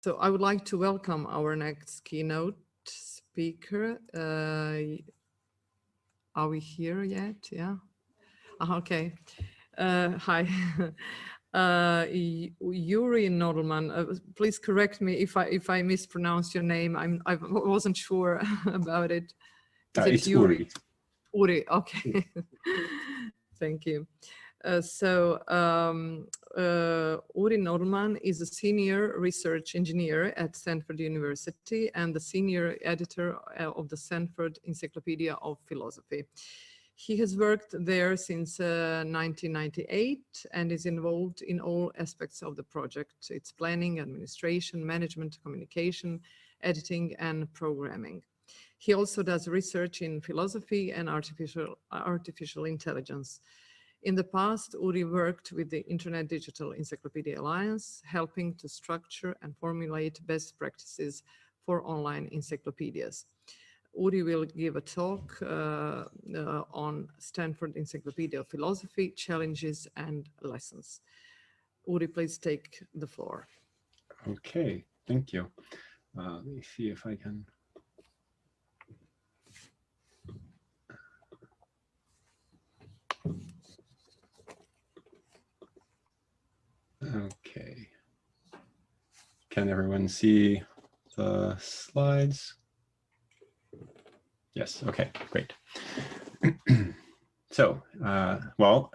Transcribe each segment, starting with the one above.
So I would like to welcome our next keynote speaker. Are we here yet? Yeah. Okay. Hi. Uri Nodelman. Please correct me if I mispronounce your name. I wasn't sure about it. It's Uri. Uri. Okay. Thank you. Uri Nodelman is a senior research engineer at Stanford University and the senior editor of the Stanford Encyclopedia of Philosophy. He has worked there since 1998 and is involved in all aspects of the project, its planning, administration, management, communication, editing, and programming. He also does research in philosophy and artificial intelligence. In the past, Uri worked with the Internet Digital Encyclopedia Alliance, helping to structure and formulate best practices for online encyclopedias. Uri will give a talk on Stanford Encyclopedia of Philosophy, challenges and lessons. Uri, please take the floor. Okay, thank you. Let me see if I can. Okay. Can everyone see the slides? Yes, okay, great. So, hello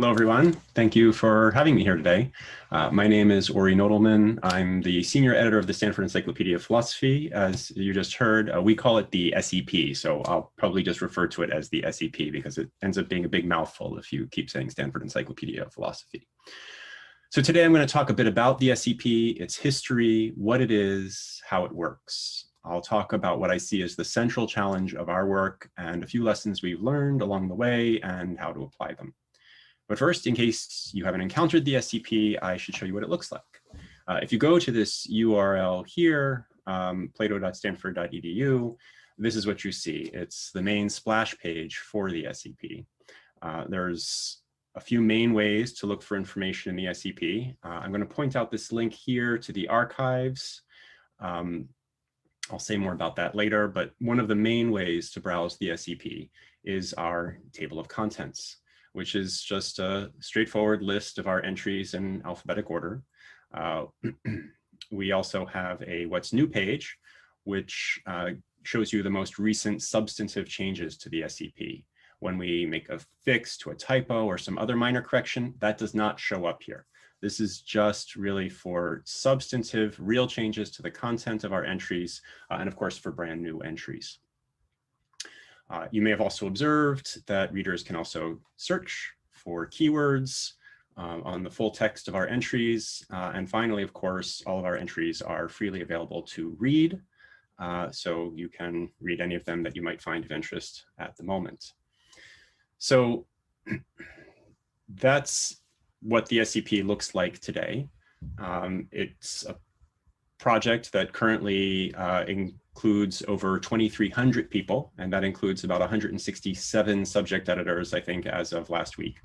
everyone. Thank you for having me here today. My name is Uri Nodelman. I'm the senior editor of the Stanford Encyclopedia of Philosophy. As you just heard, we call it the SEP, so I'll probably just refer to it as the SEP because it ends up being a big mouthful if you keep saying Stanford Encyclopedia of Philosophy. So today I'm going to talk a bit about the SEP, its history, what it is, how it works. I'll talk about what I see as the central challenge of our work and a few lessons we've learned along the way and how to apply them. But first, in case you haven't encountered the SEP, I should show you what it looks like. If you go to this URL here, plato.stanford.edu, this is what you see. It's the main splash page for the SEP. There's a few main ways to look for information in the SEP. I'm going to point out this link here to the archives. I'll say more about that later, but one of the main ways to browse the SEP is our table of contents, which is just a straightforward list of our entries in alphabetic order. We also have a What's New page, which shows you the most recent substantive changes to the SEP. When we make a fix to a typo or some other minor correction, that does not show up here. This is just really for substantive, real changes to the content of our entries, and of course for brand new entries. You may have also observed that readers can also search for keywords on the full text of our entries. And finally, of course, all of our entries are freely available to read. So you can read any of them that you might find of interest at the moment. So that's what the SCP looks like today. It's a project that currently includes over 2,300 people, and that includes about 167 subject editors, I think, as of last week.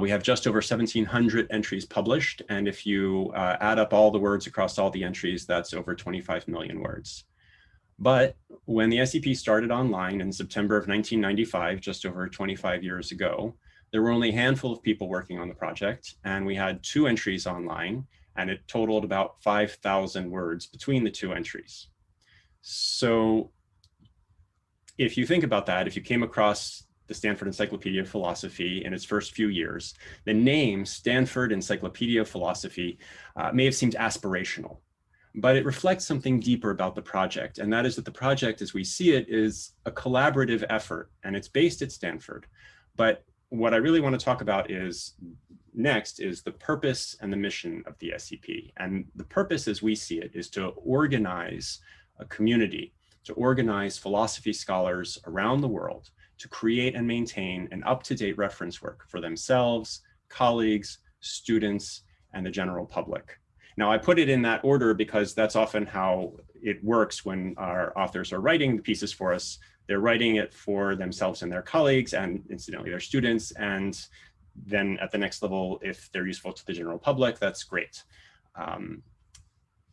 We have just over 1,700 entries published, and if you add up all the words across all the entries, that's over 25 million words. But when the SCP started online in September of 1995, just over 25 years ago, there were only a handful of people working on the project, and we had 2 entries online, and it totaled about 5,000 words between the 2 entries. So if you think about that, if you came across the Stanford Encyclopedia of Philosophy in its first few years, the name Stanford Encyclopedia of Philosophy may have seemed aspirational. But it reflects something deeper about the project, and that is that the project, as we see it, is a collaborative effort, and it's based at Stanford. But what I really want to talk about next is the purpose and the mission of the SCP. And the purpose, as we see it, is to organize a community, to organize philosophy scholars around the world, to create and maintain an up-to-date reference work for themselves, colleagues, students, and the general public. Now, I put it in that order because that's often how it works when our authors are writing the pieces for us. They're writing it for themselves and their colleagues, and incidentally their students, and then at the next level, if they're useful to the general public, that's great.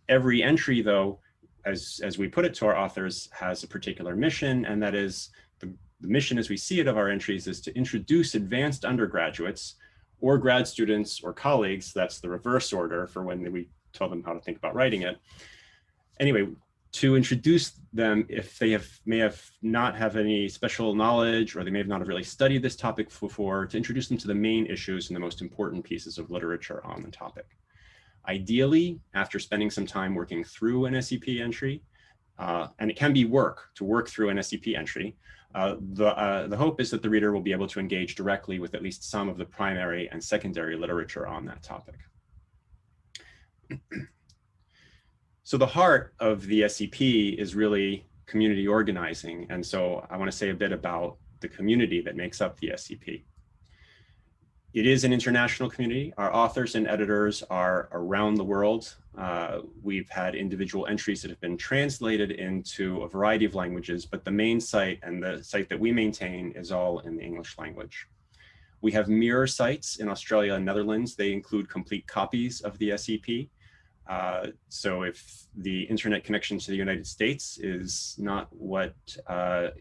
Every entry, though, as we put it to our authors, has a particular mission, and that is the mission as we see it of our entries is to introduce advanced undergraduates or grad students or colleagues. That's the reverse order for when we tell them how to think about writing it. Anyway, to introduce them if they may have not have any special knowledge, or they may have not really studied this topic before, to introduce them to the main issues and the most important pieces of literature on the topic. Ideally, after spending some time working through an SCP entry, and it can be work to work through an SCP entry, the hope is that the reader will be able to engage directly with at least some of the primary and secondary literature on that topic. So the heart of the SCP is really community organizing. And so I want to say a bit about the community that makes up the SCP. It is an international community. Our authors and editors are around the world. We've had individual entries that have been translated into a variety of languages, but the main site and the site that we maintain is all in the English language. We have mirror sites in Australia and Netherlands. They include complete copies of the SCP. So if the internet connection to the United States is not what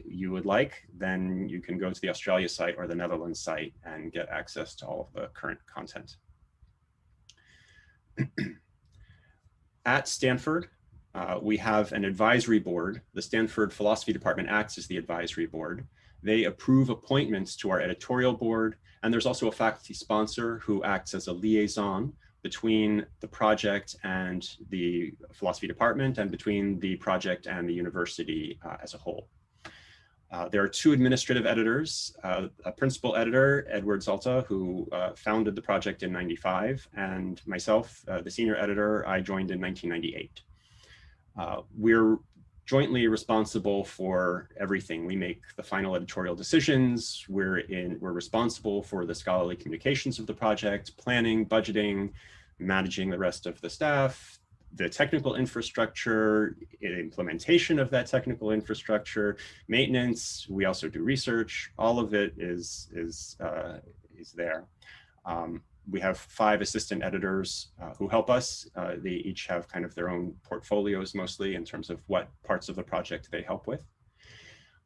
you would like, then you can go to the Australia site or the Netherlands site and get access to all of the current content. At Stanford, we have an advisory board. The Stanford Philosophy Department acts as the advisory board. They approve appointments to our editorial board, and there's also a faculty sponsor who acts as a liaison between the project and the philosophy department, and between the project and the university as a whole. There are two administrative editors, a principal editor, Edward Zalta, who founded the project in '95, and myself, the senior editor, I joined in 1998. We're jointly responsible for everything. We make the final editorial decisions. We're responsible for the scholarly communications of the project, planning, budgeting, managing the rest of the staff, the technical infrastructure, implementation of that technical infrastructure, maintenance. We also do research. All of it is there. We have 5 assistant editors who help us. They each have kind of their own portfolios, mostly in terms of what parts of the project they help with.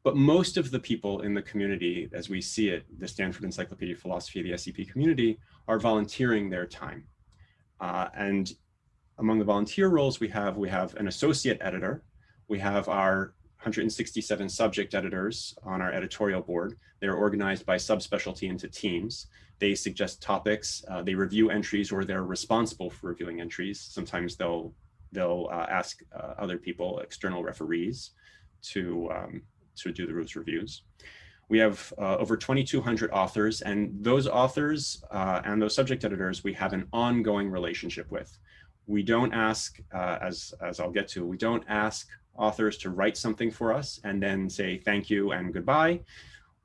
But most of the people in the community, as we see it, the Stanford Encyclopedia of Philosophy, the SCP community, are volunteering their time. And among the volunteer roles we have an associate editor. We have our 167 subject editors on our editorial board. They're organized by subspecialty into teams. They suggest topics, they review entries, or they're responsible for reviewing entries. Sometimes they'll ask other people, external referees, to do those reviews. We have over 2,200 authors, and those authors and those subject editors we have an ongoing relationship with. We don't ask, as I'll get to, we don't ask authors to write something for us and then say thank you and goodbye.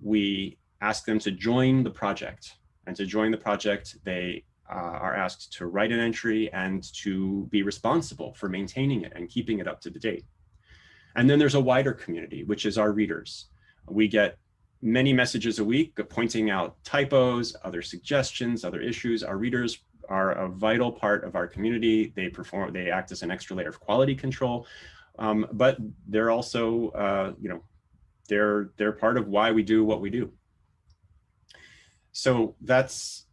We ask them to join the project. And to join the project, they are asked to write an entry and to be responsible for maintaining it and keeping it up to date. And then there's a wider community, which is our readers. We get many messages a week pointing out typos, other suggestions, other issues. Our readers are a vital part of our community. They act as an extra layer of quality control, but they're also, they're part of why we do what we do. So that's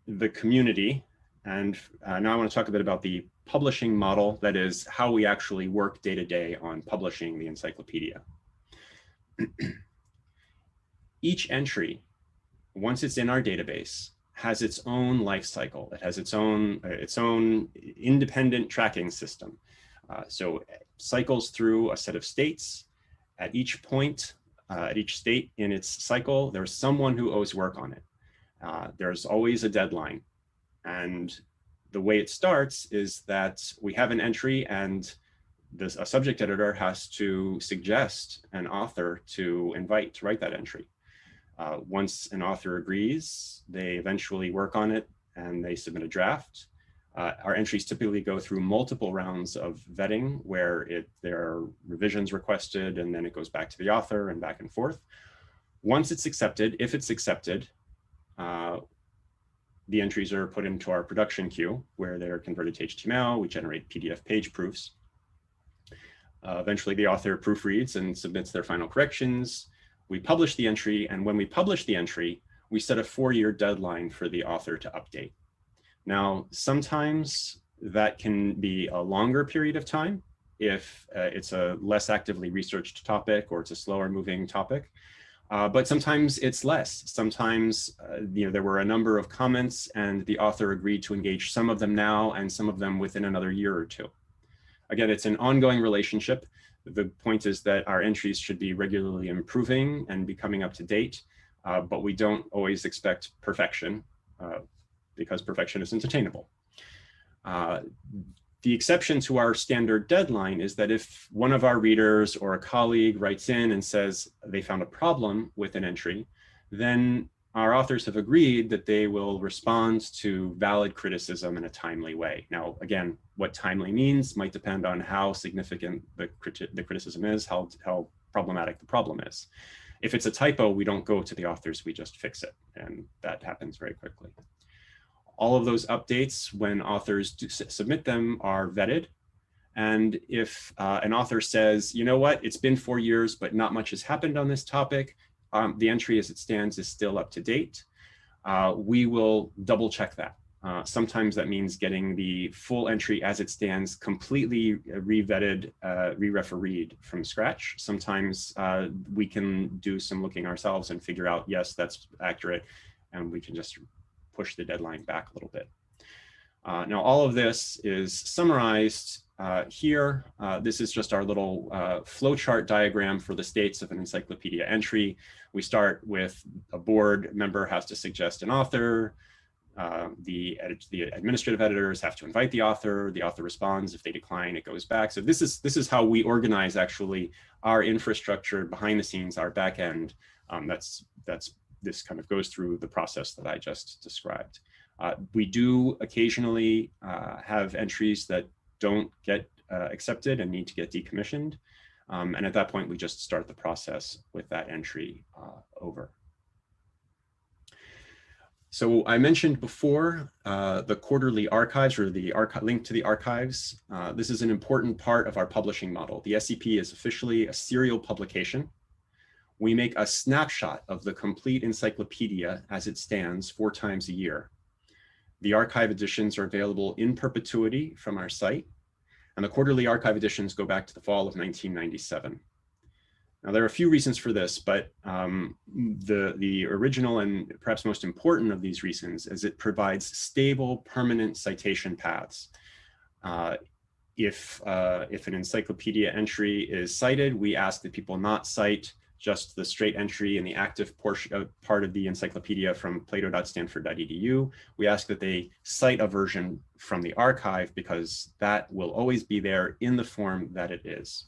the community. And now I want to talk a bit about the publishing model, that is how we actually work day to day on publishing the encyclopedia. Each entry, once it's in our database, has its own life cycle. It has its own independent tracking system. So it cycles through a set of states. At each point, at each state in its cycle, there's someone who owes work on it. There's always a deadline. And the way it starts is that we have an entry, and a subject editor has to suggest an author to invite to write that entry. Once an author agrees, they eventually work on it and they submit a draft. Our entries typically go through multiple rounds of vetting where there are revisions requested, and then it goes back to the author and back and forth. Once it's accepted, if it's accepted, the entries are put into our production queue where they're converted to HTML. We generate PDF page proofs. Eventually, the author proofreads and submits their final corrections. We publish the entry, and when we publish the entry, we set a 4-year deadline for the author to update. Now, sometimes that can be a longer period of time if it's a less actively researched topic or it's a slower moving topic. But sometimes it's less. Sometimes there were a number of comments and the author agreed to engage some of them now and some of them within another year or two. Again, it's an ongoing relationship. The point is that our entries should be regularly improving and becoming up to date, but we don't always expect perfection because perfection isn't attainable. The exception to our standard deadline is that if one of our readers or a colleague writes in and says they found a problem with an entry, then our authors have agreed that they will respond to valid criticism in a timely way. Now, again, what timely means might depend on how significant the criticism is, how problematic the problem is. If it's a typo, we don't go to the authors, we just fix it, and that happens very quickly. All of those updates, when authors submit them, are vetted. And if an author says, you know what, it's been 4 years, but not much has happened on this topic, the entry as it stands is still up to date, we will double check that. Sometimes that means getting the full entry as it stands completely re-vetted, re-refereed from scratch. Sometimes we can do some looking ourselves and figure out, yes, that's accurate, and we can just push the deadline back a little bit. Now, all of this is summarized here. This is just our little flowchart diagram for the states of an encyclopedia entry. We start with a board member has to suggest an author. The administrative editors have to invite the author responds. If they decline, it goes back. So this is how we organize actually our infrastructure behind the scenes, our back end. This kind of goes through the process that I just described. We do occasionally have entries that don't get accepted and need to get decommissioned. And at that point, we just start the process with that entry over. So I mentioned before the quarterly archives, or the link to the archives. This is an important part of our publishing model. The SCP is officially a serial publication. We make a snapshot of the complete encyclopedia as it stands 4 times a year. The archive editions are available in perpetuity from our site, and the quarterly archive editions go back to the fall of 1997. Now, there are a few reasons for this, but the original and perhaps most important of these reasons is it provides stable, permanent citation paths. If an encyclopedia entry is cited, we ask that people not cite just the straight entry in the active portion part of the encyclopedia from plato.stanford.edu. We ask that they cite a version from the archive because that will always be there in the form that it is.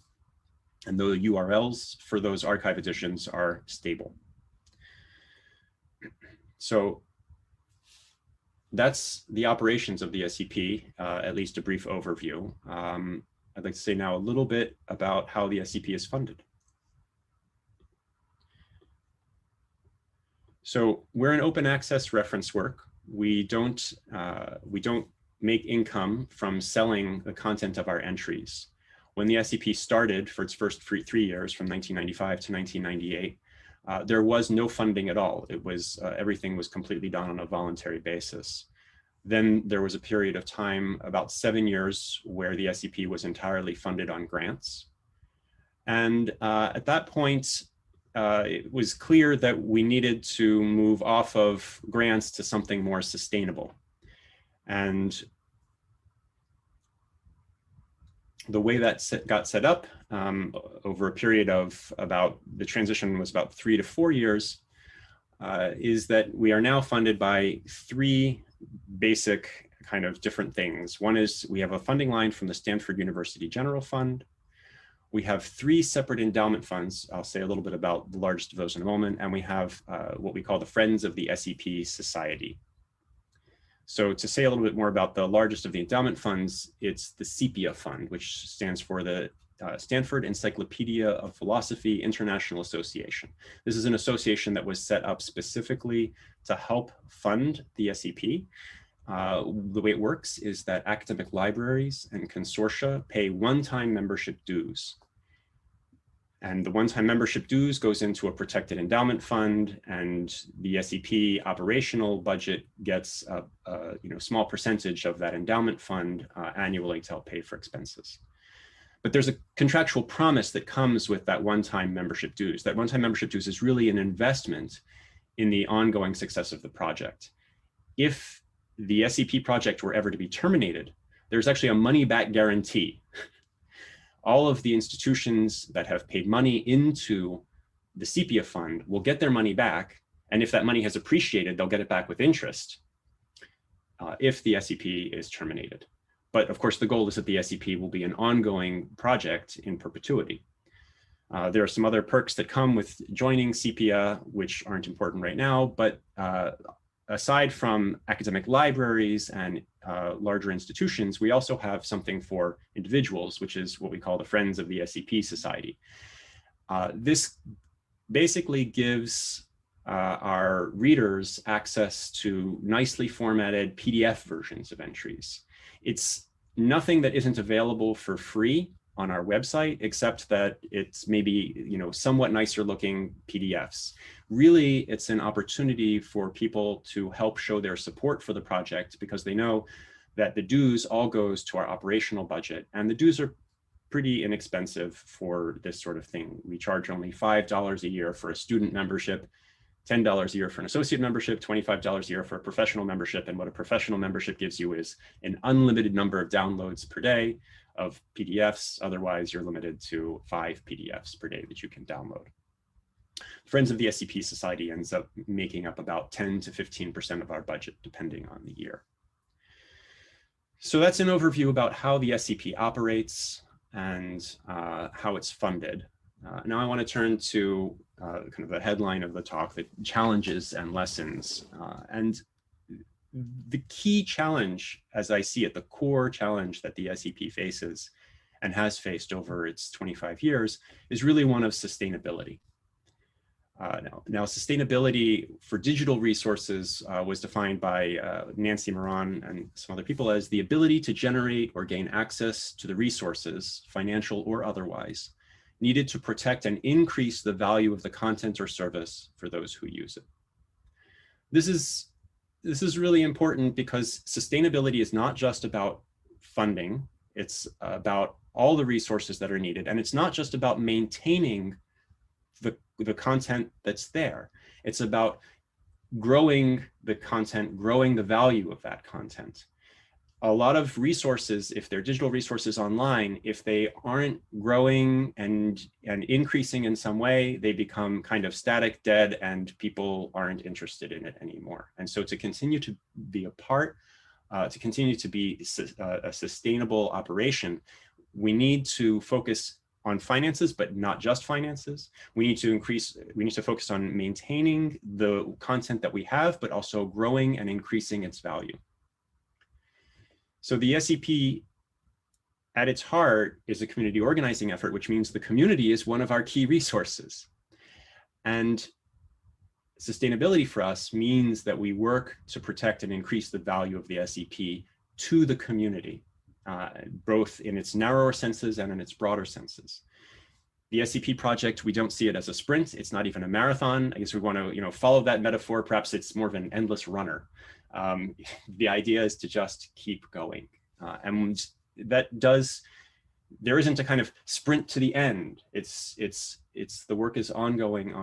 And the URLs for those archive editions are stable. So that's the operations of the SCP, at least a brief overview. I'd like to say now a little bit about how the SCP is funded. So we're an open access reference work. We don't make income from selling the content of our entries. When the SCP started for its first 3 years, from 1995 to 1998, there was no funding at all. It was everything was completely done on a voluntary basis. Then there was a period of time, about 7 years, where the SCP was entirely funded on grants. And at that point, it was clear that we needed to move off of grants to something more sustainable. And the way that got set up over a period of the transition was about 3 to 4 years, is that we are now funded by 3 basic kind of different things. One is we have a funding line from the Stanford University General Fund. We have 3 separate endowment funds. I'll say a little bit about the largest of those in a moment. And we have what we call the Friends of the Scp Society. So to say a little bit more about the largest of the endowment funds, it's the Sepia Fund, which stands for the Stanford Encyclopedia of Philosophy International Association. This is an association that was set up specifically to help fund the SCP. The way it works is that academic libraries and consortia pay one-time membership dues. And the one-time membership dues goes into a protected endowment fund, and the SCP operational budget gets a small percentage of that endowment fund annually to help pay for expenses. But there's a contractual promise that comes with that one-time membership dues. That one-time membership dues is really an investment in the ongoing success of the project. If the SCP project were ever to be terminated, there's actually a money-back guarantee. All of the institutions that have paid money into the sepia fund will get their money back. And if that money has appreciated, they'll get it back with interest if the SCP is terminated. But of course, the goal is that the SCP will be an ongoing project in perpetuity. There are some other perks that come with joining sepia, which aren't important right now, but aside from academic libraries and larger institutions, we also have something for individuals, which is what we call the Friends of the Scp Society. This basically gives our readers access to nicely formatted PDF versions of entries. It's nothing that isn't available for free on our website, except that it's maybe somewhat nicer looking PDFs. Really, it's an opportunity for people to help show their support for the project, because they know that the dues all goes to our operational budget, and the dues are pretty inexpensive for this sort of thing. We charge only $5 a year for a student membership, $10 a year for an associate membership, $25 a year for a professional membership. And what a professional membership gives you is an unlimited number of downloads per day of PDFs. Otherwise, you're limited to 5 PDFs per day that you can download. Friends of the Scp Society ends up making up about 10 to 15% of our budget, depending on the year. So that's an overview about how the SCP operates and how it's funded. Now I want to turn to kind of the headline of the talk, the challenges and lessons. And the key challenge, as I see it, the core challenge that the SCP faces and has faced over its 25 years is really one of sustainability. Now, sustainability for digital resources was defined by Nancy Moran and some other people as the ability to generate or gain access to the resources, financial or otherwise, needed to protect and increase the value of the content or service for those who use it. This is really important because sustainability is not just about funding, it's about all the resources that are needed, and it's not just about maintaining the content that's there. It's about growing the content, growing the value of that content. A lot of resources, if they're digital resources online, if they aren't growing and increasing in some way, they become kind of static, dead, and people aren't interested in it anymore. And so to continue to be a part, to continue to be a sustainable operation, we need to focus on finances, but not just finances. We need to focus on maintaining the content that we have, but also growing and increasing its value. So the SCP at its heart is a community organizing effort, which means the community is one of our key resources. And sustainability for us means that we work to protect and increase the value of the SCP to the community, both in its narrower senses and in its broader senses. The SCP project, we don't see it as a sprint. It's not even a marathon. I guess we want to follow that metaphor. Perhaps it's more of an endless runner. The idea is to just keep going. And there isn't a kind of sprint to the end. It's the work is ongoing.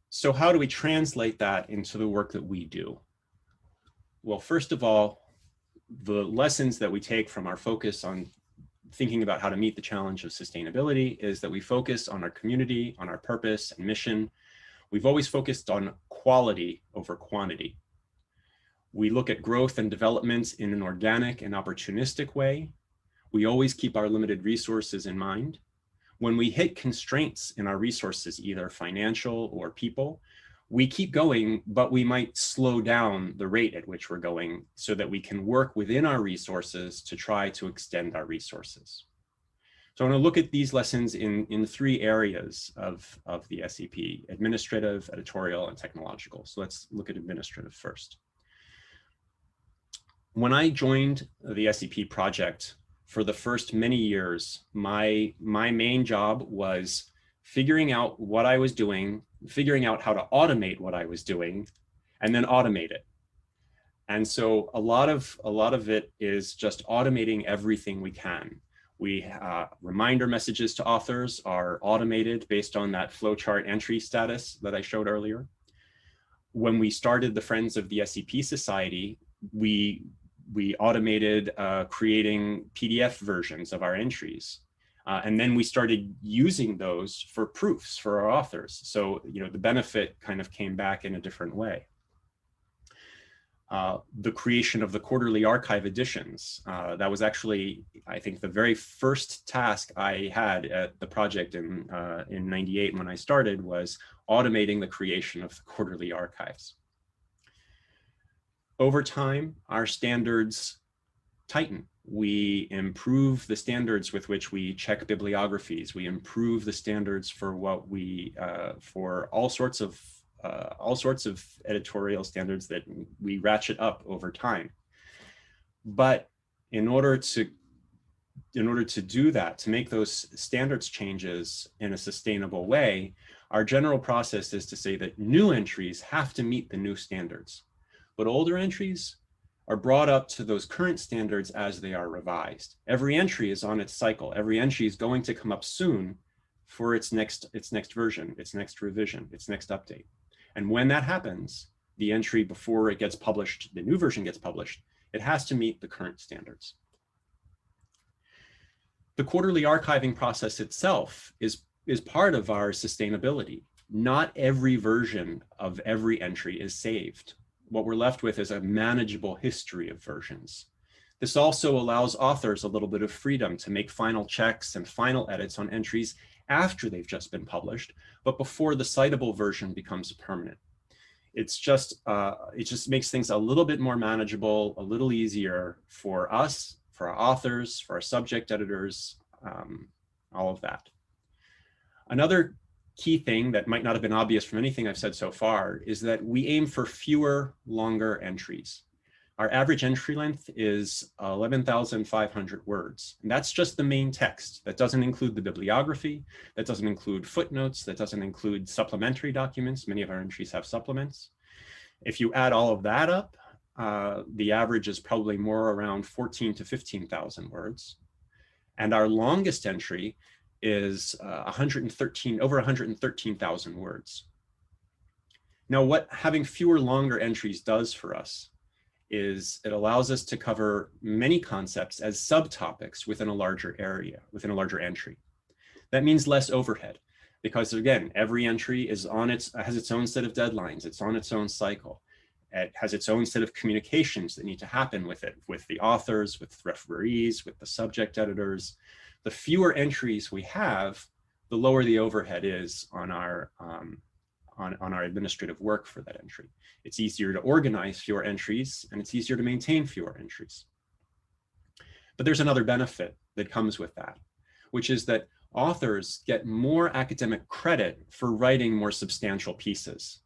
So how do we translate that into the work that we do? Well, first of all, the lessons that we take from our focus on thinking about how to meet the challenge of sustainability is that we focus on our community, on our purpose and mission. We've always focused on quality over quantity. We look at growth and development in an organic and opportunistic way. We always keep our limited resources in mind. When we hit constraints in our resources, either financial or people, we keep going, but we might slow down the rate at which we're going so that we can work within our resources to try to extend our resources. So I want to look at these lessons in three areas of the SCP: administrative, editorial, and technological. So let's look at administrative first. When I joined the SCP project, for the first many years, my main job was figuring out what I was doing, figuring out how to automate what I was doing, and then automate it. And so a lot of it is just automating everything we can. Reminder messages to authors are automated based on that flowchart entry status that I showed earlier. When we started the Friends of the SCP Society, we automated creating PDF versions of our entries. And then we started using those for proofs for our authors. So, the benefit kind of came back in a different way. The creation of the quarterly archive editions. That was actually, I think, the very first task I had at the project in '98 when I started, was automating the creation of the quarterly archives. Over time, our standards tighten. We improve the standards with which we check bibliographies. We improve the standards for what we, for all sorts of editorial standards that we ratchet up over time. But in order to do that, to make those standards changes in a sustainable way, our general process is to say that new entries have to meet the new standards, but older entries are brought up to those current standards as they are revised. Every entry is on its cycle. Every entry is going to come up soon for its next version, its next revision, its next update. And when that happens, the entry before it gets published, the new version gets published, it has to meet the current standards. The quarterly archiving process itself is part of our sustainability. Not every version of every entry is saved. What we're left with is a manageable history of versions. This also allows authors a little bit of freedom to make final checks and final edits on entries after they've just been published, but before the citable version becomes permanent. It just makes things a little bit more manageable, a little easier for us, for our authors, for our subject editors, all of that. Another key thing that might not have been obvious from anything I've said so far is that we aim for fewer, longer entries. Our average entry length is 11,500 words. And that's just the main text. That doesn't include the bibliography. That doesn't include footnotes. That doesn't include supplementary documents. Many of our entries have supplements. If you add all of that up, the average is probably more around 14 to 15,000 words. And our longest entry is over 113,000 words. Now, what having fewer, longer entries does for us is it allows us to cover many concepts as subtopics within a larger area, within a larger entry. That means less overhead, because again, every entry is has its own set of deadlines, it's on its own cycle. It has its own set of communications that need to happen with it, with the authors, with referees, with the subject editors. The fewer entries we have, the lower the overhead is on our administrative work for that entry. It's easier to organize fewer entries, and it's easier to maintain fewer entries. But there's another benefit that comes with that, which is that authors get more academic credit for writing more substantial pieces.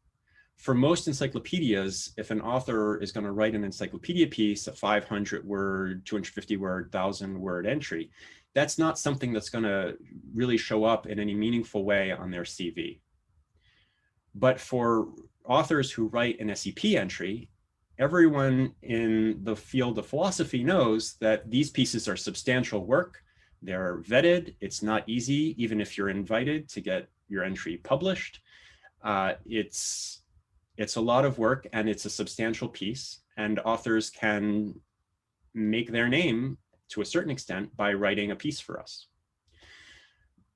For most encyclopedias, if an author is going to write an encyclopedia piece, a 500-word, 250-word, 1,000-word entry, that's not something that's going to really show up in any meaningful way on their CV. But for authors who write an SCP entry, everyone in the field of philosophy knows that these pieces are substantial work. They're vetted. It's not easy, even if you're invited to get your entry published. It's a lot of work, and it's a substantial piece, and authors can make their name to a certain extent by writing a piece for us.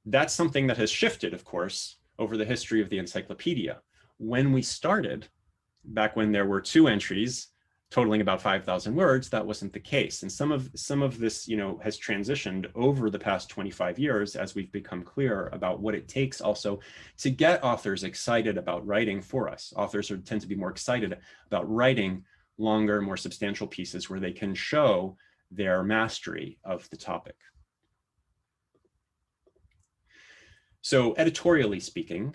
That's something that has shifted, of course, over the history of the encyclopedia. When we started, back when there were 2 entries, totaling about 5,000 words, that wasn't the case. And some of this, has transitioned over the past 25 years as we've become clear about what it takes also to get authors excited about writing for us. Authors tend to be more excited about writing longer, more substantial pieces where they can show their mastery of the topic. So editorially speaking,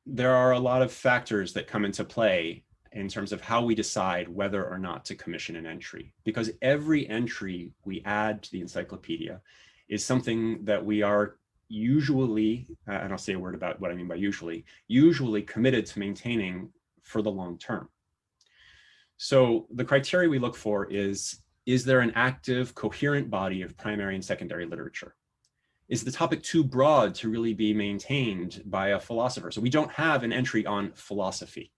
there are a lot of factors that come into play in terms of how we decide whether or not to commission an entry, because every entry we add to the encyclopedia is something that we are usually, and I'll say a word about what I mean by usually committed to maintaining for the long term. So the criteria we look for is there an active, coherent body of primary and secondary literature? Is the topic too broad to really be maintained by a philosopher? So we don't have an entry on philosophy.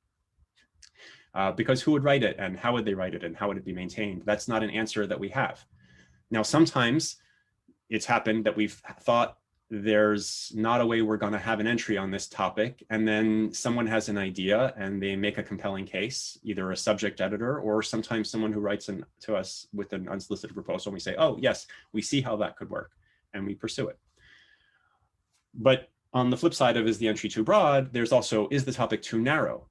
Because who would write it, and how would they write it, and how would it be maintained? That's not an answer that we have. Now, sometimes it's happened that we've thought there's not a way we're going to have an entry on this topic, and then someone has an idea and they make a compelling case, either a subject editor or sometimes someone who writes to us with an unsolicited proposal, and we say, oh yes, we see how that could work, and we pursue it. But on the flip side of, is the entry too broad, there's also, is the topic too narrow?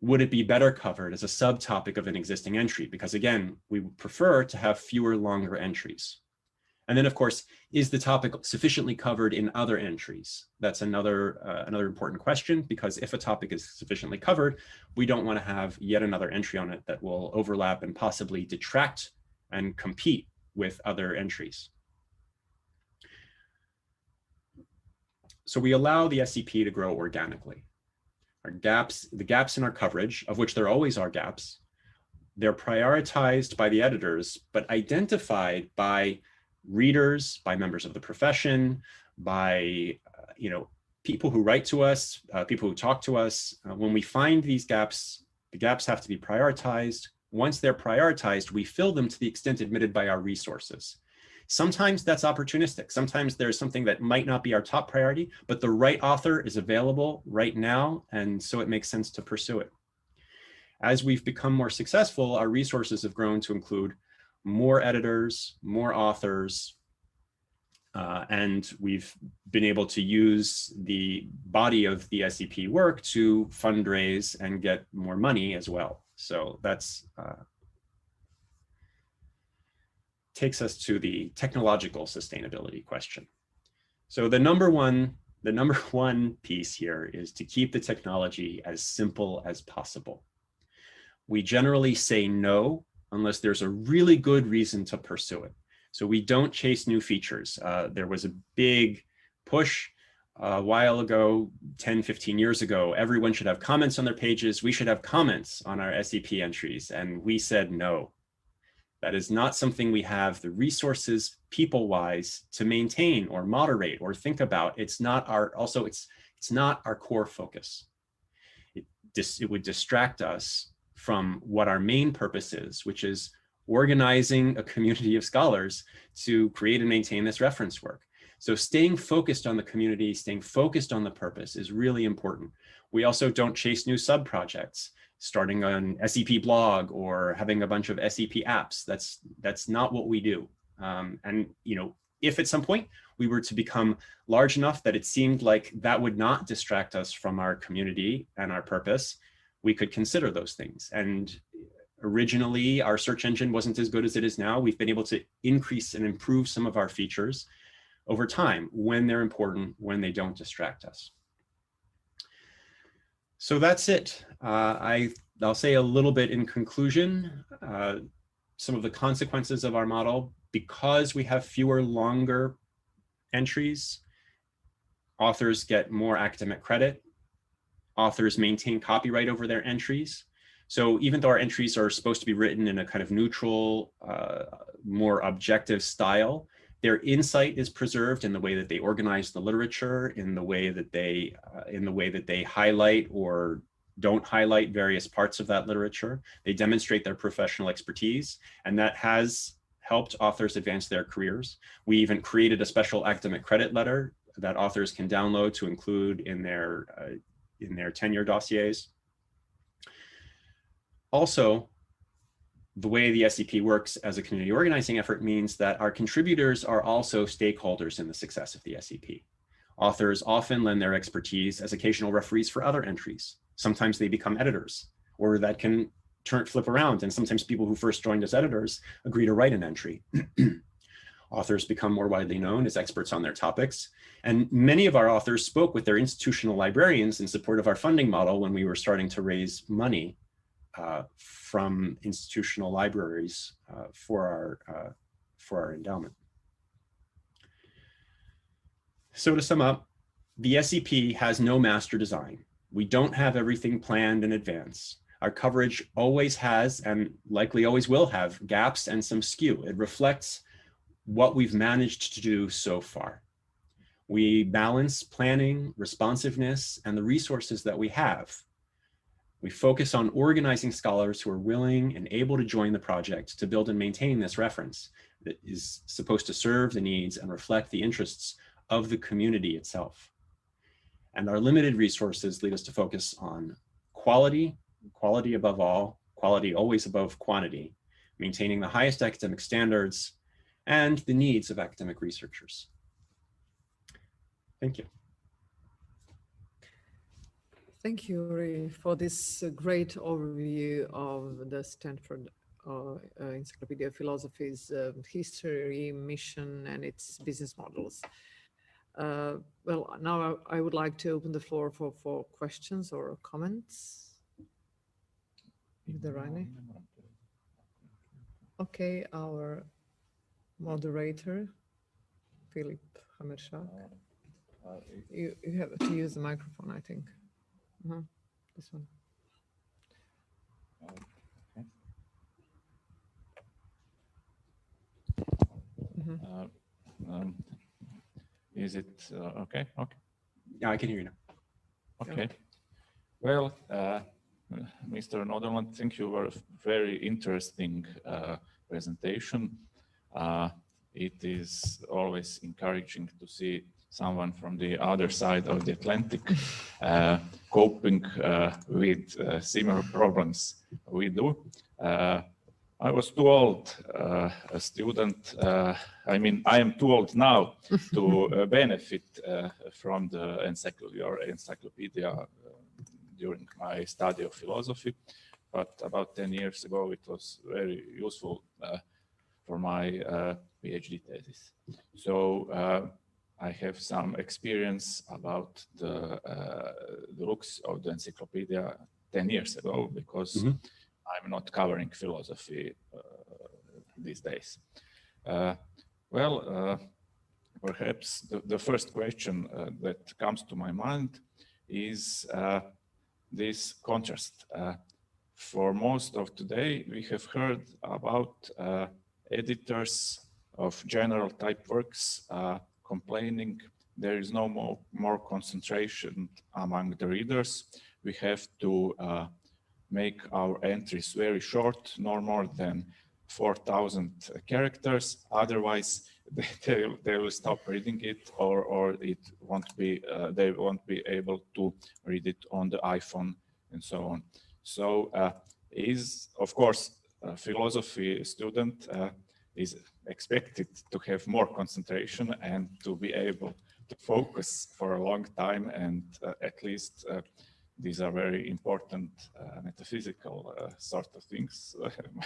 Would it be better covered as a subtopic of an existing entry? Because again, we would prefer to have fewer, longer entries. And then of course, is the topic sufficiently covered in other entries? That's another important question, because if a topic is sufficiently covered, we don't want to have yet another entry on it that will overlap and possibly detract and compete with other entries. So we allow the SCP to grow organically. The gaps in our coverage, of which there always are gaps, they're prioritized by the editors, but identified by readers, by members of the profession, by people who write to us, people who talk to us. When we find these gaps, the gaps have to be prioritized. Once they're prioritized, we fill them to the extent admitted by our resources. Sometimes that's opportunistic. Sometimes there's something that might not be our top priority, but the right author is available right now, and so it makes sense to pursue it. As we've become more successful, our resources have grown to include more editors, more authors, and we've been able to use the body of the SCP work to fundraise and get more money as well. So that's takes us to the technological sustainability question. So the number one piece here is to keep the technology as simple as possible. We generally say no unless there's a really good reason to pursue it. So we don't chase new features. There was a big push a while ago, 10, 15 years ago, everyone should have comments on their pages. We should have comments on our SCP entries. And we said no. That is not something we have the resources people-wise to maintain or moderate or think about. It's not our, also it's not our core focus. It would distract us from what our main purpose is, which is organizing a community of scholars to create and maintain this reference work. So staying focused on the community, staying focused on the purpose is really important. We also don't chase new sub-projects, starting an SCP blog or having a bunch of SCP apps. That's not what we do. And if at some point we were to become large enough that it seemed like that would not distract us from our community and our purpose, we could consider those things. And originally, our search engine wasn't as good as it is now. We've been able to increase and improve some of our features over time when they're important, when they don't distract us. So that's it. I'll say a little bit in conclusion, some of the consequences of our model. Because we have fewer longer entries, authors get more academic credit. Authors maintain copyright over their entries. So even though our entries are supposed to be written in a kind of neutral, more objective style, their insight is preserved in the way that they organize the literature, in the way that they highlight or don't highlight various parts of that literature. They demonstrate their professional expertise, and that has helped authors advance their careers. We even created a special academic credit letter that authors can download to include in their tenure dossiers. Also, the way the SCP works as a community organizing effort means that our contributors are also stakeholders in the success of the SCP. Authors often lend their expertise as occasional referees for other entries. Sometimes they become editors, or that can flip around, and sometimes people who first joined as editors agree to write an entry. Authors become more widely known as experts on their topics, and many of our authors spoke with their institutional librarians in support of our funding model when we were starting to raise money from institutional libraries for our endowment. So to sum up, the SCP has no master design. We don't have everything planned in advance. Our coverage always has, and likely always will have, gaps and some skew. It reflects what we've managed to do so far. We balance planning, responsiveness, and the resources that we have. We focus on organizing scholars who are willing and able to join the project to build and maintain this reference that is supposed to serve the needs and reflect the interests of the community itself. And our limited resources lead us to focus on quality, quality above all, quality always above quantity, maintaining the highest academic standards and the needs of academic researchers. Thank you. Thank you, Uri, for this great overview of the Stanford Encyclopedia of Philosophy's history, mission, and its business models. Well, now I would like to open the floor for questions or comments. If there are any. Okay, our moderator, Philip Hammerschak. You have to use the microphone, I think. This one. Okay. Is it okay? Okay. Yeah, I can hear you now. Okay. Well, Mr. Nodelman, thank you for a very interesting presentation. It is always encouraging to see someone from the other side of the Atlantic coping with similar problems we do. I was too old a student. I mean, I am too old now to benefit from the encyclopedia during my study of philosophy. But about 10 years ago, it was very useful for my PhD thesis. So I have some experience about the looks of the encyclopedia 10 years ago, because I'm not covering philosophy these days. Perhaps the first question that comes to my mind is this contrast. For most of today, we have heard about editors of general type works complaining there is no more concentration among the readers. We have to make our entries very short, no more than 4,000 characters. Otherwise, they will stop reading it, or it won't be. They won't be able to read it on the iPhone and so on. So, of course, a philosophy student is expected to have more concentration and to be able to focus for a long time, and at least these are very important metaphysical sort of things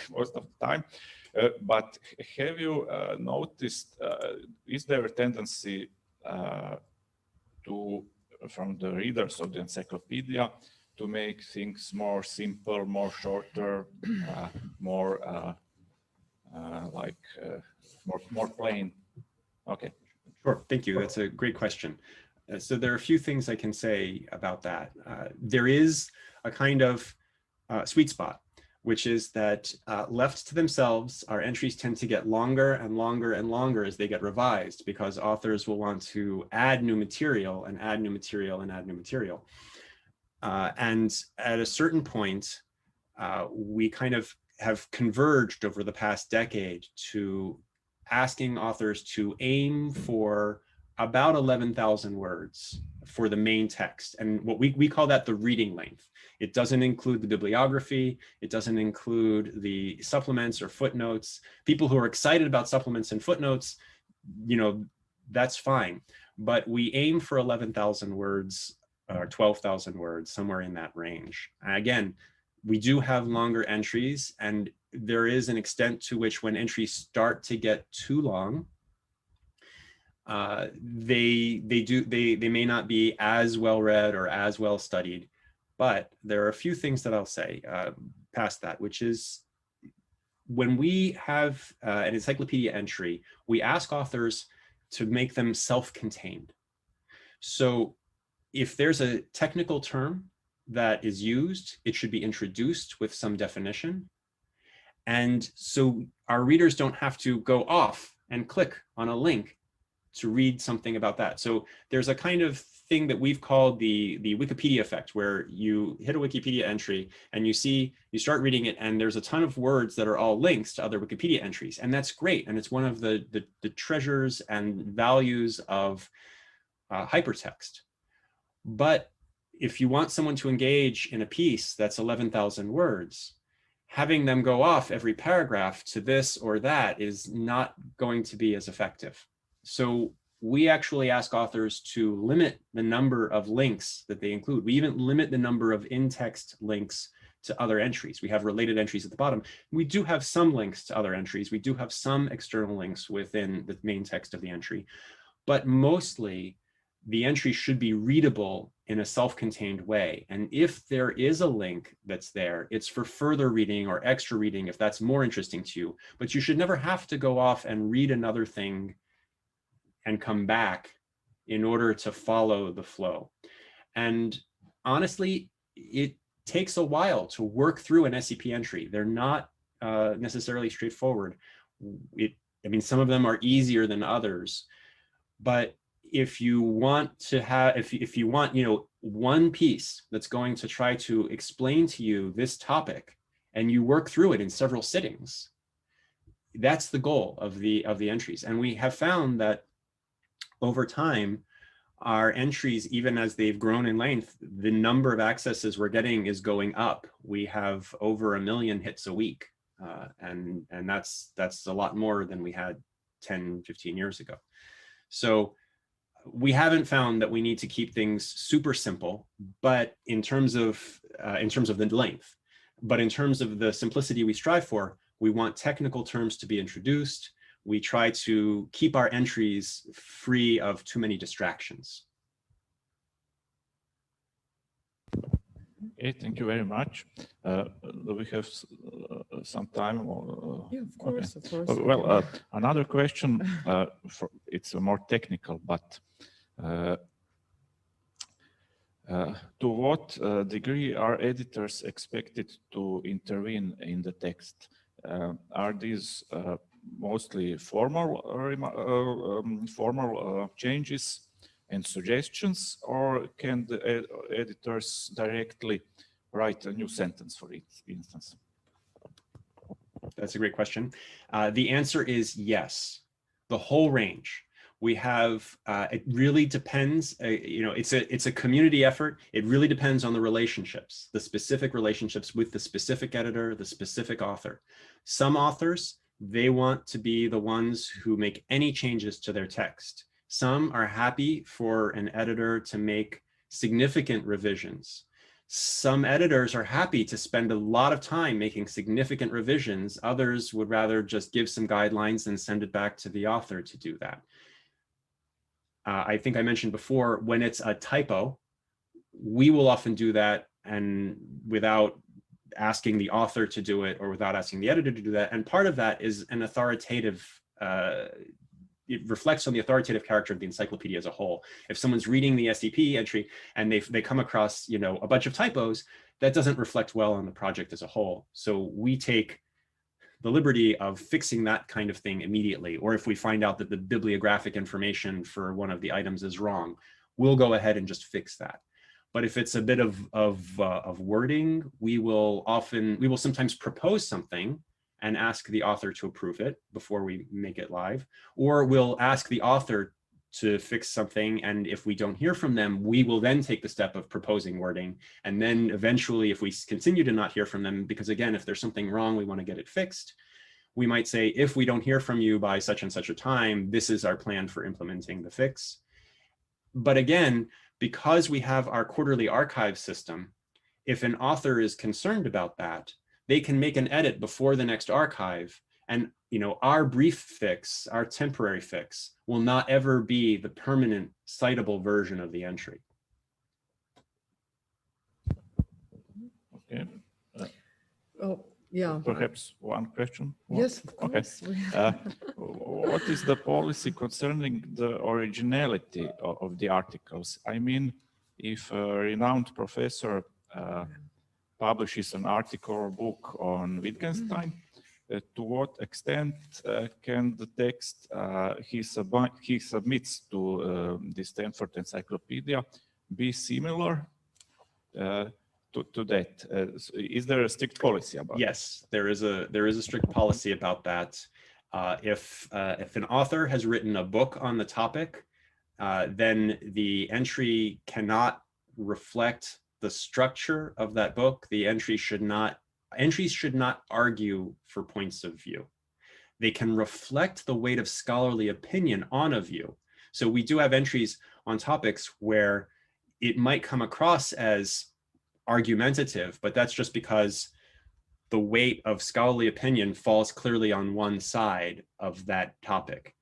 most of the time. But have you noticed, is there a tendency from the readers of the encyclopedia to make things more simple, more shorter, more more plain? Okay. Sure, thank you. That's a great question. So there are a few things I can say about that. There is a kind of sweet spot, which is that left to themselves, our entries tend to get longer and longer and longer as they get revised, because authors will want to add new material and add new material and add new material. And at a certain point, we kind of have converged over the past decade to asking authors to aim for about 11,000 words for the main text. And what we call that the reading length. It doesn't include the bibliography. It doesn't include the supplements or footnotes. People who are excited about supplements and footnotes, you know, that's fine. But we aim for 11,000 words or 12,000 words, somewhere in that range. Again, we do have longer entries, and there is an extent to which when entries start to get too long, they may not be as well read or as well studied. But there are a few things that I'll say past that, which is when we have an encyclopedia entry, we ask authors to make them self-contained. So if there's a technical term that is used, it should be introduced with some definition. And so our readers don't have to go off and click on a link to read something about that. So there's a kind of thing that we've called the Wikipedia effect, where you hit a Wikipedia entry and you start reading it, and there's a ton of words that are all links to other Wikipedia entries. And that's great. And it's one of the treasures and values of hypertext. But if you want someone to engage in a piece that's 11,000 words, having them go off every paragraph to this or that is not going to be as effective. So we actually ask authors to limit the number of links that they include. We even limit the number of in-text links to other entries. We have related entries at the bottom. We do have some links to other entries. We do have some external links within the main text of the entry, but mostly the entry should be readable in a self-contained way. And if there is a link that's there, it's for further reading or extra reading if that's more interesting to you. But you should never have to go off and read another thing and come back in order to follow the flow. And honestly, it takes a while to work through an SCP entry. They're not necessarily straightforward. I mean, some of them are easier than others, but if you want to have, if you want, you know, one piece that's going to try to explain to you this topic, and you work through it in several sittings, that's the goal of the entries. And we have found that over time, our entries, even as they've grown in length, the number of accesses we're getting is going up. We have over 1 million hits a week, and that's a lot more than we had 10, 15 years ago. So we haven't found that we need to keep things super simple, but in terms of the length, but in terms of the simplicity we strive for, we want technical terms to be introduced. We try to keep our entries free of too many distractions. Okay, thank you very much. Do we have some time? Yeah, of course, okay. Of course. Well, another question, it's more technical, but to what degree are editors expected to intervene in the text? Are these mostly formal changes and suggestions, or can the editors directly write a new sentence, for instance? That's a great question. The answer is yes, the whole range. We have, it really depends, you know, it's a community effort. It really depends on the relationships, the specific relationships with the specific editor, the specific author. Some authors, they want to be the ones who make any changes to their text. Some are happy for an editor to make significant revisions. Some editors are happy to spend a lot of time making significant revisions. Others would rather just give some guidelines and send it back to the author to do that. I think I mentioned before, when it's a typo, we will often do that and without asking the author to do it or without asking the editor to do that. And part of that is an authoritative, it reflects on the authoritative character of the encyclopedia as a whole. If someone's reading the SCP entry and they come across, you know, a bunch of typos, that doesn't reflect well on the project as a whole. So we take the liberty of fixing that kind of thing immediately. Or if we find out that the bibliographic information for one of the items is wrong, we'll go ahead and just fix that. But if it's a bit of wording, we will sometimes propose something and ask the author to approve it before we make it live, or we'll ask the author to fix something, and if we don't hear from them, we will then take the step of proposing wording. And then eventually, if we continue to not hear from them, because again, if there's something wrong, we want to get it fixed, we might say, if we don't hear from you by such and such a time, this is our plan for implementing the fix. But again, because we have our quarterly archive system, if an author is concerned about that, they can make an edit before the next archive. And our brief fix, our temporary fix, will not ever be the permanent citable version of the entry. Okay. Oh, yeah. Perhaps one question? Yes, of course. Okay. What is the policy concerning the originality of the articles? I mean, if a renowned professor publishes an article or book on Wittgenstein, to what extent can the text he submits to the Stanford Encyclopedia be similar to that? Is there a strict policy about it? Yes, there is a strict policy about that. If an author has written a book on the topic, then the entry cannot reflect the structure of that book. The entries should not argue for points of view. They can reflect the weight of scholarly opinion on a view. So we do have entries on topics where it might come across as argumentative, but that's just because the weight of scholarly opinion falls clearly on one side of that topic.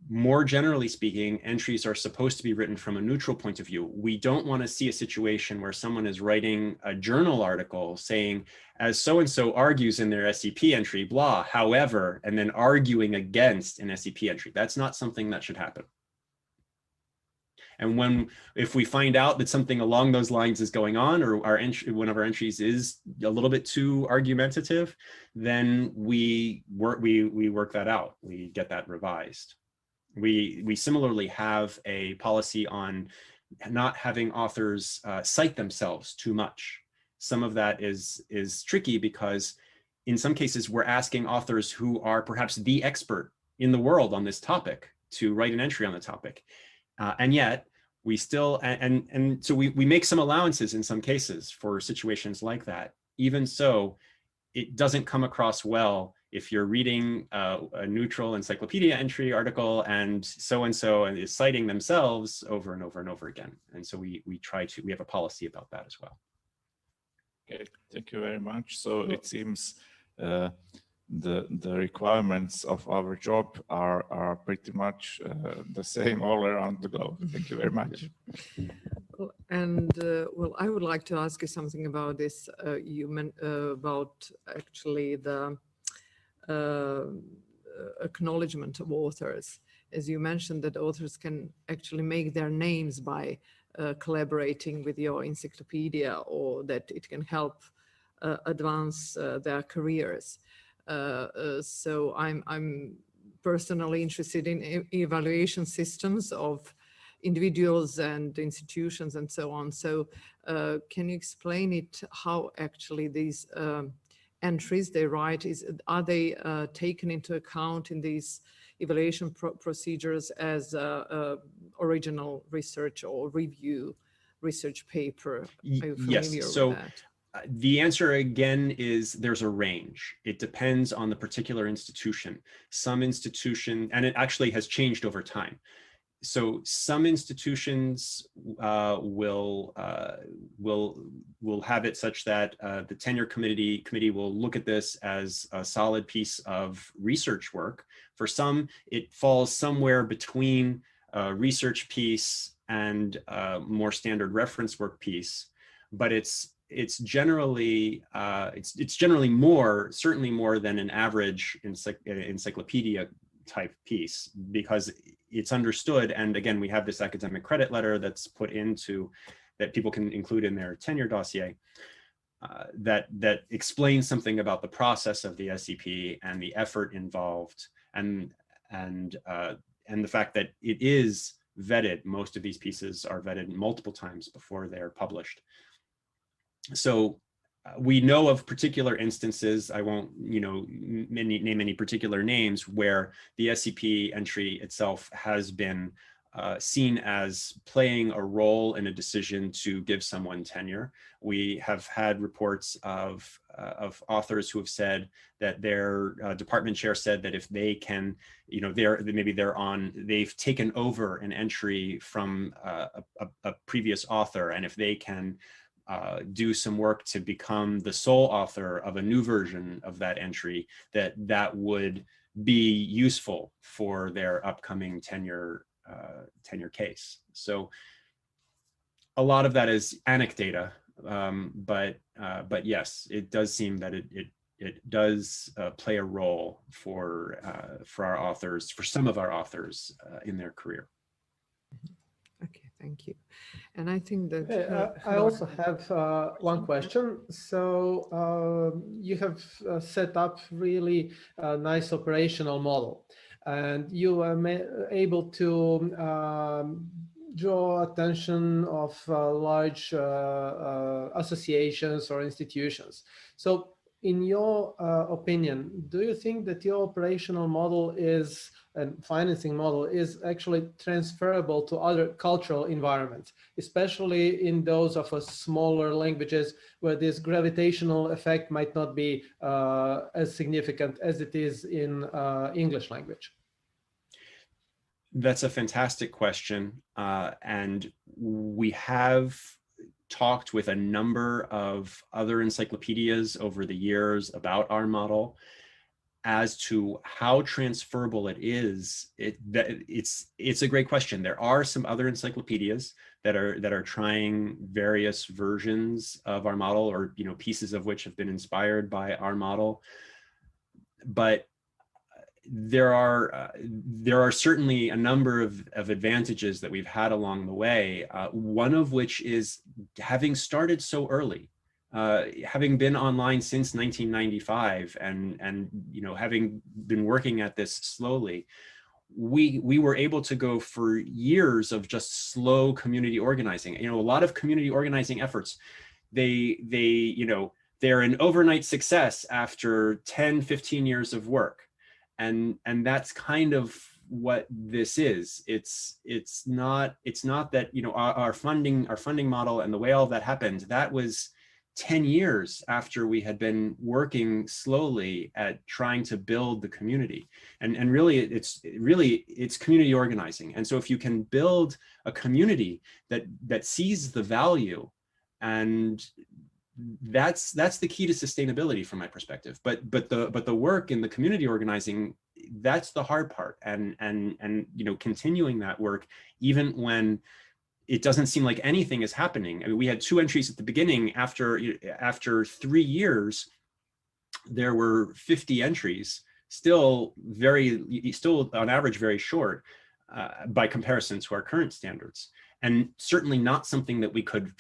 More generally speaking, entries are supposed to be written from a neutral point of view. We don't want to see a situation where someone is writing a journal article saying, as so-and-so argues in their SCP entry, blah, however, and then arguing against an SCP entry. That's not something that should happen. And if we find out that something along those lines is going on, or one of our entries is a little bit too argumentative, then we work that out. We get that revised. We similarly have a policy on not having authors cite themselves too much. Some of that is tricky because in some cases we're asking authors who are perhaps the expert in the world on this topic to write an entry on the topic. And yet we still, and so we make some allowances in some cases for situations like that. Even so, it doesn't come across well if you're reading a neutral encyclopedia entry article and so-and-so is citing themselves over and over and over again. And so we have a policy about that as well. Okay, thank you very much. So it seems the requirements of our job are pretty much the same all around the globe. Thank you very much. And well, I would like to ask you something about this. You meant about actually the acknowledgement of authors. As you mentioned, that authors can actually make their names by collaborating with your encyclopedia, or that it can help advance their careers. So I'm personally interested in evaluation systems of individuals and institutions and so on. So can you explain it, how actually these entries they write, are they taken into account in these evaluation procedures as original research or review research paper? Are you familiar with that? The answer again is there's a range. It depends on the particular institution. Some institution, and it actually has changed over time. So some institutions will have it such that the tenure committee will look at this as a solid piece of research work. For some, it falls somewhere between a research piece and a more standard reference work piece, but it's generally certainly more than an average encyclopedia type piece, because it's understood. And again, we have this academic credit letter that's put into, that people can include in their tenure dossier, that explains something about the process of the SCP and the effort involved, and the fact that it is vetted. Most of these pieces are vetted multiple times before they're published. So we know of particular instances, I won't name any particular names, where the SCP entry itself has been seen as playing a role in a decision to give someone tenure. We have had reports of authors who have said that their department chair said that if they can, you know, they've taken over an entry from a previous author, and if they can do some work to become the sole author of a new version of that entry, that would be useful for their upcoming tenure case. So a lot of that is anecdata, but yes, it does seem that it does play a role for our authors, for some of our authors in their career. Okay, thank you. And I think that I also have one question. So you have set up really a nice operational model, and you are able to draw attention of large associations or institutions. So in your opinion, do you think that your operational model is and financing model is actually transferable to other cultural environments, especially in those of a smaller languages where this gravitational effect might not be as significant as it is in English language? That's a fantastic question. And we have talked with a number of other encyclopedias over the years about our model. As to how transferable it is, it's a great question. There are some other encyclopedias that are trying various versions of our model, or pieces of which have been inspired by our model. But there are certainly a number of advantages that we've had along the way. One of which is having started so early. Having been online since 1995 and having been working at this slowly, we were able to go for years of just slow community organizing. A lot of community organizing efforts, they're an overnight success after 10, 15 years of work. And that's kind of what this is. It's not that, our funding model and the way all of that happened, that was 10 years after we had been working slowly at trying to build the community. And really it's community organizing. And so if you can build a community that sees the value, and that's the key to sustainability from my perspective. But the work in the community organizing, that's the hard part. And continuing that work even when it doesn't seem like anything is happening. I mean, we had 2 entries at the beginning. After 3 years, there were 50 entries, still on average very short by comparison to our current standards, and certainly not something that we could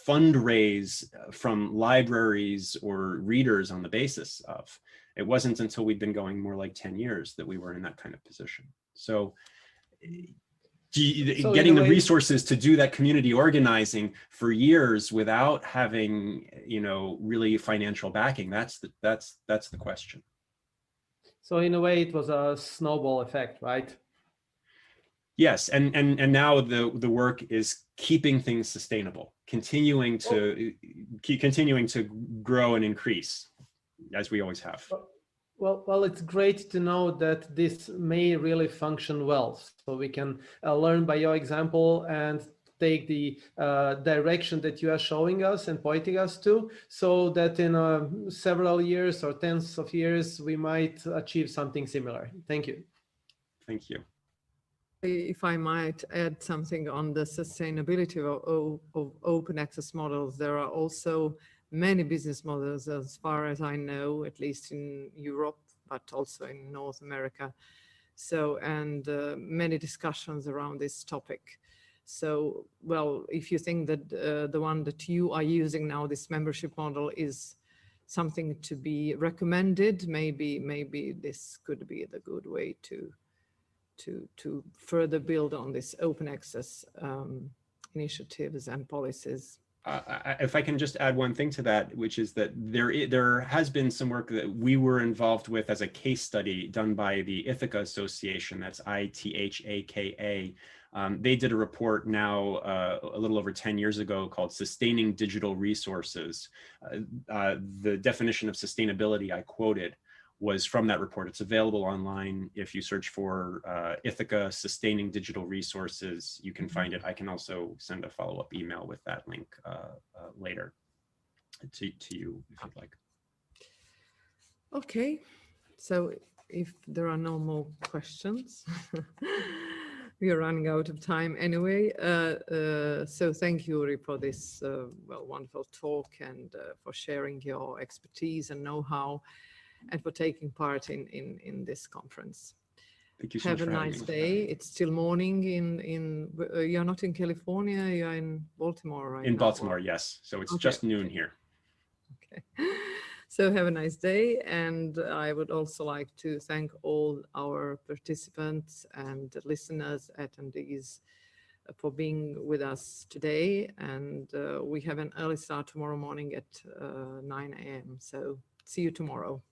fundraise from libraries or readers on the basis of. It wasn't until we'd been going more like 10 years that we were in that kind of position. So getting the resources to do that community organizing for years without having, really financial backing, that's the question. So in a way, it was a snowball effect, right? Yes, and now the work is keeping things sustainable, continuing to grow and increase, as we always have. Well, it's great to know that this may really function well. So we can learn by your example and take the direction that you are showing us and pointing us to, so that in several years or tens of years, we might achieve something similar. Thank you. Thank you. If I might add something on the sustainability of open access models, there are also many business models, as far as I know, at least in Europe, but also in North America. So, and many discussions around this topic. So, well, if you think that the one that you are using now, this membership model, is something to be recommended, maybe this could be the good way to further build on this open access initiatives and policies. If I can just add one thing to that, which is that there has been some work that we were involved with as a case study done by the Ithaca Association, that's ITHAKA, They did a report now a little over 10 years ago called Sustaining Digital Resources. The definition of sustainability I quoted was from that report. It's available online. If you search for Ithaca Sustaining Digital Resources, you can find it. I can also send a follow-up email with that link later to you if you'd like. Okay, so if there are no more questions, we are running out of time anyway. So thank you, Uri, for this wonderful talk and for sharing your expertise and know-how and for taking part in this conference. Thank you so Have much a for having nice me. day. It's still morning you're not in California, you're in Baltimore right now. In Baltimore, yes. So it's just noon here. Okay. So have a nice day. And I would also like to thank all our participants and listeners, attendees for being with us today. And we have an early start tomorrow morning at 9 a.m. So see you tomorrow.